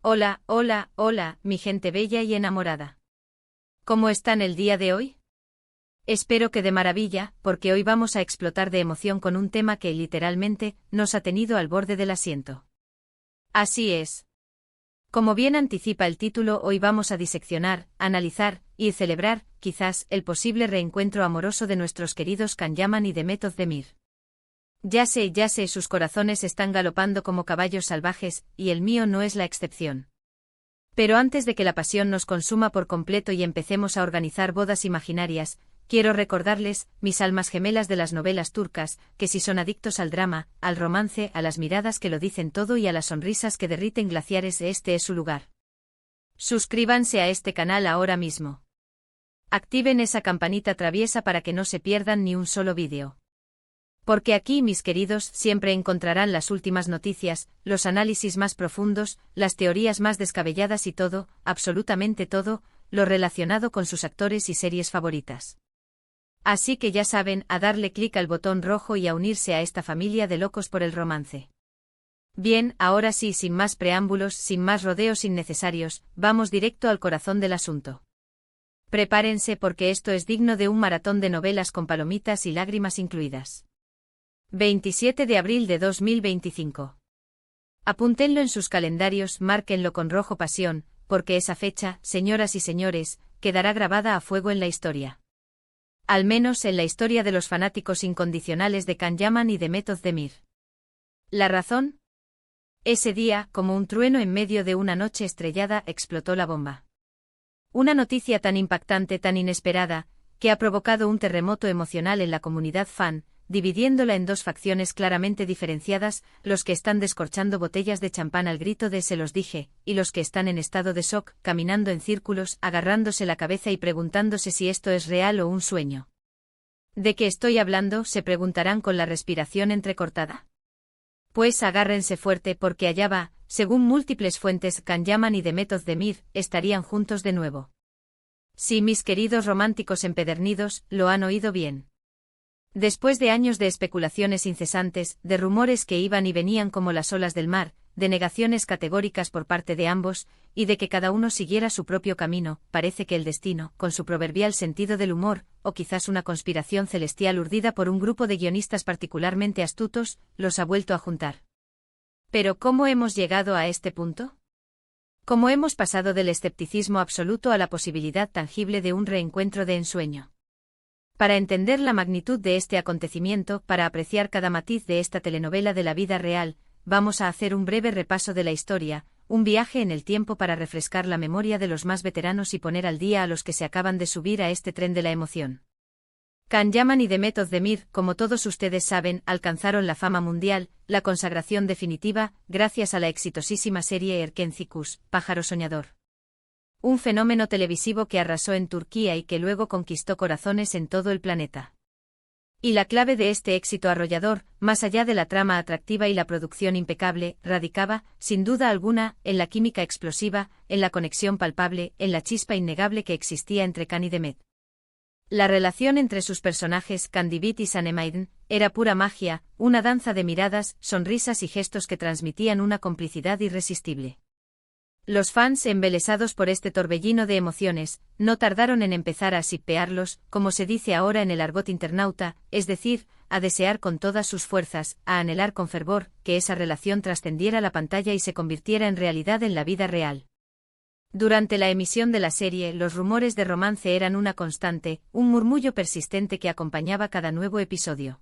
Hola, hola, hola, mi gente bella y enamorada. ¿Cómo están el día de hoy? Espero que de maravilla, porque hoy vamos a explotar de emoción con un tema que literalmente nos ha tenido al borde del asiento. Así es. Como bien anticipa el título, hoy vamos a diseccionar, analizar y celebrar, quizás, el posible reencuentro amoroso de nuestros queridos Can Yaman y Demet Özdemir. Ya sé, sus corazones están galopando como caballos salvajes, y el mío no es la excepción. Pero antes de que la pasión nos consuma por completo y empecemos a organizar bodas imaginarias, quiero recordarles, mis almas gemelas de las novelas turcas, que si son adictos al drama, al romance, a las miradas que lo dicen todo y a las sonrisas que derriten glaciares, este es su lugar. Suscríbanse a este canal ahora mismo. Activen esa campanita traviesa para que no se pierdan ni un solo vídeo. Porque aquí, mis queridos, siempre encontrarán las últimas noticias, los análisis más profundos, las teorías más descabelladas y todo, absolutamente todo, lo relacionado con sus actores y series favoritas. Así que ya saben, a darle clic al botón rojo y a unirse a esta familia de locos por el romance. Bien, ahora sí, sin más preámbulos, sin más rodeos innecesarios, vamos directo al corazón del asunto. Prepárense porque esto es digno de un maratón de novelas con palomitas y lágrimas incluidas. 27 de abril de 2025. Apúntenlo en sus calendarios, márquenlo con rojo pasión, porque esa fecha, señoras y señores, quedará grabada a fuego en la historia. Al menos en la historia de los fanáticos incondicionales de Can Yaman y Demet Özdemir. ¿La razón? Ese día, como un trueno en medio de una noche estrellada, explotó la bomba. Una noticia tan impactante, tan inesperada, que ha provocado un terremoto emocional en la comunidad fan, dividiéndola en dos facciones claramente diferenciadas, los que están descorchando botellas de champán al grito de "se los dije", y los que están en estado de shock, caminando en círculos, agarrándose la cabeza y preguntándose si esto es real o un sueño. ¿De qué estoy hablando?, se preguntarán con la respiración entrecortada. Pues agárrense fuerte porque allá va, según múltiples fuentes, Can Yaman y Demet Özdemir estarían juntos de nuevo. Sí, mis queridos románticos empedernidos, lo han oído bien. Después de años de especulaciones incesantes, de rumores que iban y venían como las olas del mar, de negaciones categóricas por parte de ambos, y de que cada uno siguiera su propio camino, parece que el destino, con su proverbial sentido del humor, o quizás una conspiración celestial urdida por un grupo de guionistas particularmente astutos, los ha vuelto a juntar. Pero ¿cómo hemos llegado a este punto? ¿Cómo hemos pasado del escepticismo absoluto a la posibilidad tangible de un reencuentro de ensueño? Para entender la magnitud de este acontecimiento, para apreciar cada matiz de esta telenovela de la vida real, vamos a hacer un breve repaso de la historia, un viaje en el tiempo para refrescar la memoria de los más veteranos y poner al día a los que se acaban de subir a este tren de la emoción. Can Yaman y Demet Özdemir, como todos ustedes saben, alcanzaron la fama mundial, la consagración definitiva, gracias a la exitosísima serie Erkenci Kuş, Pájaro Soñador. Un fenómeno televisivo que arrasó en Turquía y que luego conquistó corazones en todo el planeta. Y la clave de este éxito arrollador, más allá de la trama atractiva y la producción impecable, radicaba, sin duda alguna, en la química explosiva, en la conexión palpable, en la chispa innegable que existía entre Can y Demet. La relación entre sus personajes, Candivit y Sanemaiden, era pura magia, una danza de miradas, sonrisas y gestos que transmitían una complicidad irresistible. Los fans, embelesados por este torbellino de emociones, no tardaron en empezar a shippearlos, como se dice ahora en el argot internauta, es decir, a desear con todas sus fuerzas, a anhelar con fervor, que esa relación trascendiera la pantalla y se convirtiera en realidad en la vida real. Durante la emisión de la serie, los rumores de romance eran una constante, un murmullo persistente que acompañaba cada nuevo episodio.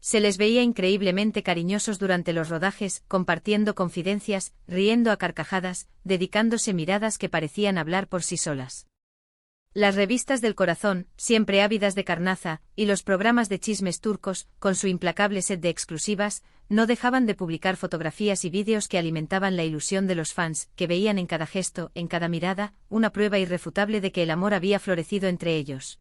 Se les veía increíblemente cariñosos durante los rodajes, compartiendo confidencias, riendo a carcajadas, dedicándose miradas que parecían hablar por sí solas. Las revistas del corazón, siempre ávidas de carnaza, y los programas de chismes turcos, con su implacable set de exclusivas, no dejaban de publicar fotografías y vídeos que alimentaban la ilusión de los fans, que veían en cada gesto, en cada mirada, una prueba irrefutable de que el amor había florecido entre ellos.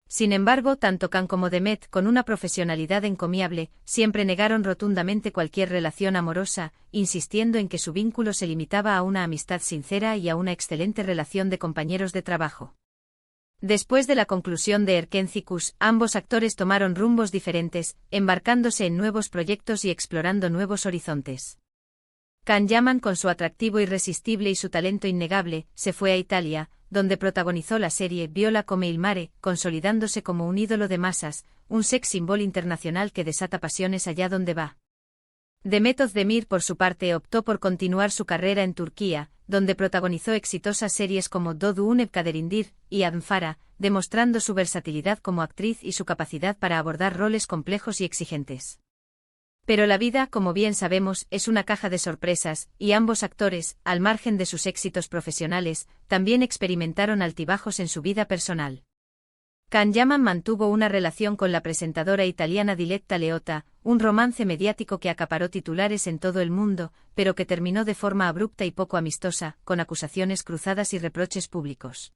Sin embargo, tanto Can como Demet, con una profesionalidad encomiable, siempre negaron rotundamente cualquier relación amorosa, insistiendo en que su vínculo se limitaba a una amistad sincera y a una excelente relación de compañeros de trabajo. Después de la conclusión de Erkenci Kuş, ambos actores tomaron rumbos diferentes, embarcándose en nuevos proyectos y explorando nuevos horizontes. Can Yaman, con su atractivo irresistible y su talento innegable, se fue a Italia, donde protagonizó la serie Viola come il mare, consolidándose como un ídolo de masas, un sex symbol internacional que desata pasiones allá donde va. Demet Özdemir, por su parte, optó por continuar su carrera en Turquía, donde protagonizó exitosas series como Doğduğun Ev Kaderindir y Adnfara, demostrando su versatilidad como actriz y su capacidad para abordar roles complejos y exigentes. Pero la vida, como bien sabemos, es una caja de sorpresas, y ambos actores, al margen de sus éxitos profesionales, también experimentaron altibajos en su vida personal. Can Yaman mantuvo una relación con la presentadora italiana Diletta Leotta, un romance mediático que acaparó titulares en todo el mundo, pero que terminó de forma abrupta y poco amistosa, con acusaciones cruzadas y reproches públicos.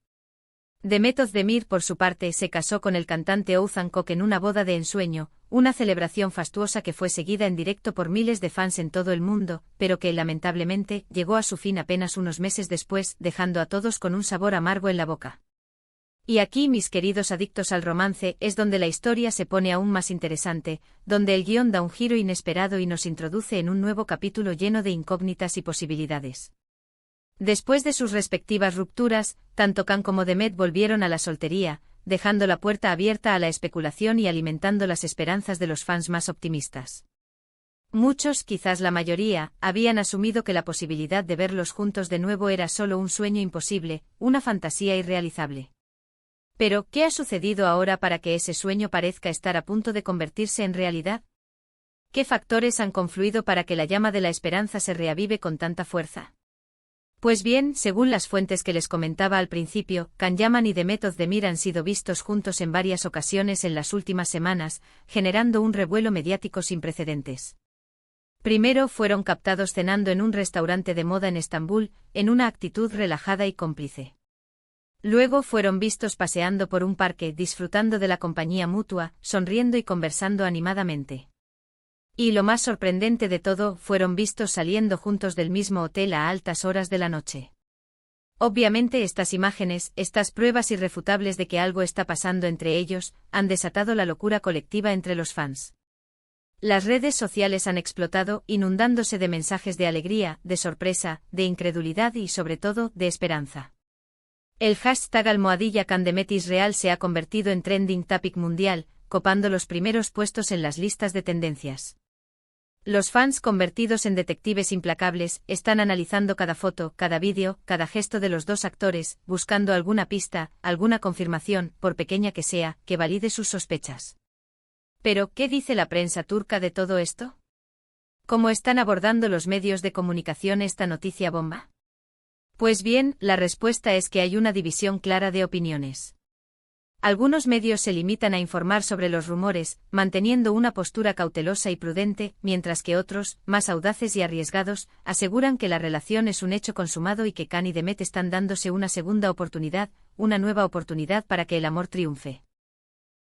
Demet Özdemir, por su parte, se casó con el cantante Oğuzhan Koç en una boda de ensueño, una celebración fastuosa que fue seguida en directo por miles de fans en todo el mundo, pero que, lamentablemente, llegó a su fin apenas unos meses después, dejando a todos con un sabor amargo en la boca. Y aquí, mis queridos adictos al romance, es donde la historia se pone aún más interesante, donde el guión da un giro inesperado y nos introduce en un nuevo capítulo lleno de incógnitas y posibilidades. Después de sus respectivas rupturas, tanto Can como Demet volvieron a la soltería, dejando la puerta abierta a la especulación y alimentando las esperanzas de los fans más optimistas. Muchos, quizás la mayoría, habían asumido que la posibilidad de verlos juntos de nuevo era solo un sueño imposible, una fantasía irrealizable. Pero, ¿qué ha sucedido ahora para que ese sueño parezca estar a punto de convertirse en realidad? ¿Qué factores han confluido para que la llama de la esperanza se reavive con tanta fuerza? Pues bien, según las fuentes que les comentaba al principio, Can Yaman y Demet Özdemir han sido vistos juntos en varias ocasiones en las últimas semanas, generando un revuelo mediático sin precedentes. Primero fueron captados cenando en un restaurante de moda en Estambul, en una actitud relajada y cómplice. Luego fueron vistos paseando por un parque, disfrutando de la compañía mutua, sonriendo y conversando animadamente. Y lo más sorprendente de todo, fueron vistos saliendo juntos del mismo hotel a altas horas de la noche. Obviamente estas imágenes, estas pruebas irrefutables de que algo está pasando entre ellos, han desatado la locura colectiva entre los fans. Las redes sociales han explotado, inundándose de mensajes de alegría, de sorpresa, de incredulidad y, sobre todo, de esperanza. El hashtag #CanDemetIsReal se ha convertido en trending topic mundial, copando los primeros puestos en las listas de tendencias. Los fans, convertidos en detectives implacables, están analizando cada foto, cada vídeo, cada gesto de los dos actores, buscando alguna pista, alguna confirmación, por pequeña que sea, que valide sus sospechas. Pero, ¿qué dice la prensa turca de todo esto? ¿Cómo están abordando los medios de comunicación esta noticia bomba? Pues bien, la respuesta es que hay una división clara de opiniones. Algunos medios se limitan a informar sobre los rumores, manteniendo una postura cautelosa y prudente, mientras que otros, más audaces y arriesgados, aseguran que la relación es un hecho consumado y que Can y Demet están dándose una segunda oportunidad, una nueva oportunidad para que el amor triunfe.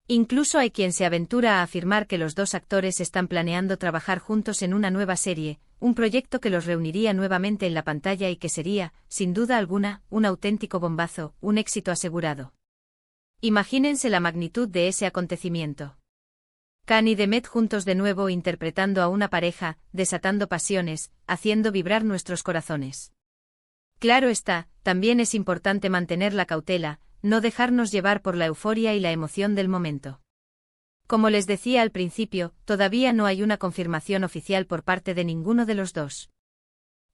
Incluso hay quien se aventura a afirmar que los dos actores están planeando trabajar juntos en una nueva serie, un proyecto que los reuniría nuevamente en la pantalla y que sería, sin duda alguna, un auténtico bombazo, un éxito asegurado. Imagínense la magnitud de ese acontecimiento. Can y Demet juntos de nuevo interpretando a una pareja, desatando pasiones, haciendo vibrar nuestros corazones. Claro está, también es importante mantener la cautela, no dejarnos llevar por la euforia y la emoción del momento. Como les decía al principio, todavía no hay una confirmación oficial por parte de ninguno de los dos.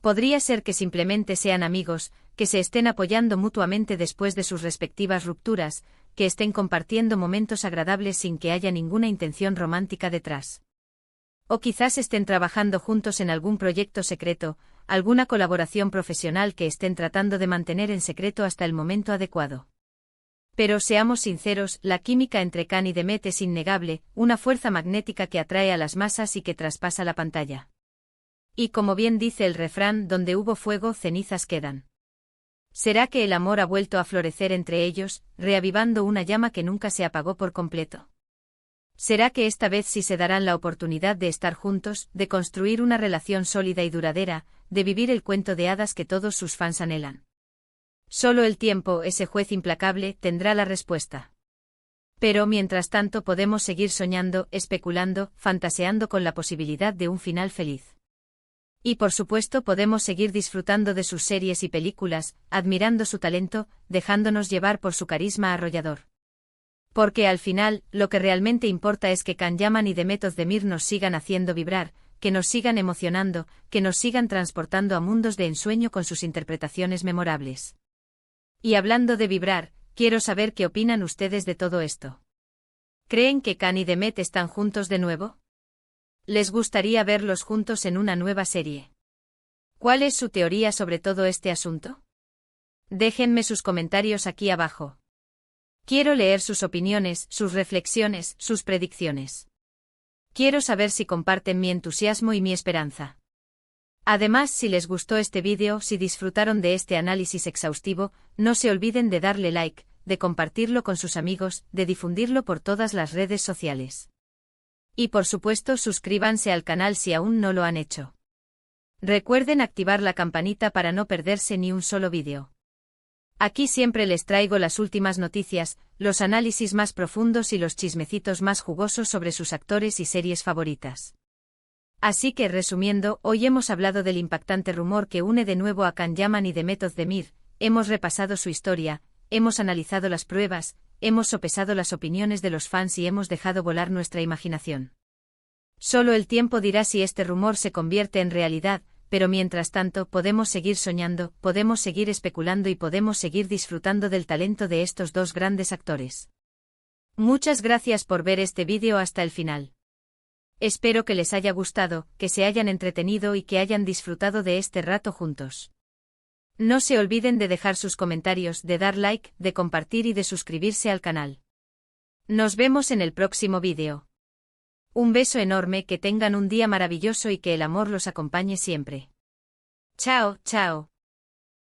Podría ser que simplemente sean amigos, que se estén apoyando mutuamente después de sus respectivas rupturas, que estén compartiendo momentos agradables sin que haya ninguna intención romántica detrás. O quizás estén trabajando juntos en algún proyecto secreto, alguna colaboración profesional que estén tratando de mantener en secreto hasta el momento adecuado. Pero seamos sinceros, la química entre Can y Demet es innegable, una fuerza magnética que atrae a las masas y que traspasa la pantalla. Y como bien dice el refrán, donde hubo fuego, cenizas quedan. ¿Será que el amor ha vuelto a florecer entre ellos, reavivando una llama que nunca se apagó por completo? ¿Será que esta vez sí se darán la oportunidad de estar juntos, de construir una relación sólida y duradera, de vivir el cuento de hadas que todos sus fans anhelan? Solo el tiempo, ese juez implacable, tendrá la respuesta. Pero mientras tanto podemos seguir soñando, especulando, fantaseando con la posibilidad de un final feliz. Y por supuesto podemos seguir disfrutando de sus series y películas, admirando su talento, dejándonos llevar por su carisma arrollador. Porque al final, lo que realmente importa es que Can Yaman y Demet Özdemir nos sigan haciendo vibrar, que nos sigan emocionando, que nos sigan transportando a mundos de ensueño con sus interpretaciones memorables. Y hablando de vibrar, quiero saber qué opinan ustedes de todo esto. ¿Creen que Can y Demet están juntos de nuevo? ¿Les gustaría verlos juntos en una nueva serie? ¿Cuál es su teoría sobre todo este asunto? Déjenme sus comentarios aquí abajo. Quiero leer sus opiniones, sus reflexiones, sus predicciones. Quiero saber si comparten mi entusiasmo y mi esperanza. Además, si les gustó este vídeo, si disfrutaron de este análisis exhaustivo, no se olviden de darle like, de compartirlo con sus amigos, de difundirlo por todas las redes sociales. Y por supuesto, suscríbanse al canal si aún no lo han hecho. Recuerden activar la campanita para no perderse ni un solo vídeo. Aquí siempre les traigo las últimas noticias, los análisis más profundos y los chismecitos más jugosos sobre sus actores y series favoritas. Así que resumiendo, hoy hemos hablado del impactante rumor que une de nuevo a Can Yaman y Demet Özdemir, hemos repasado su historia, hemos analizado las pruebas, hemos sopesado las opiniones de los fans y hemos dejado volar nuestra imaginación. Solo el tiempo dirá si este rumor se convierte en realidad, pero mientras tanto podemos seguir soñando, podemos seguir especulando y podemos seguir disfrutando del talento de estos dos grandes actores. Muchas gracias por ver este vídeo hasta el final. Espero que les haya gustado, que se hayan entretenido y que hayan disfrutado de este rato juntos. No se olviden de dejar sus comentarios, de dar like, de compartir y de suscribirse al canal. Nos vemos en el próximo vídeo. Un beso enorme, que tengan un día maravilloso y que el amor los acompañe siempre. Chao, chao.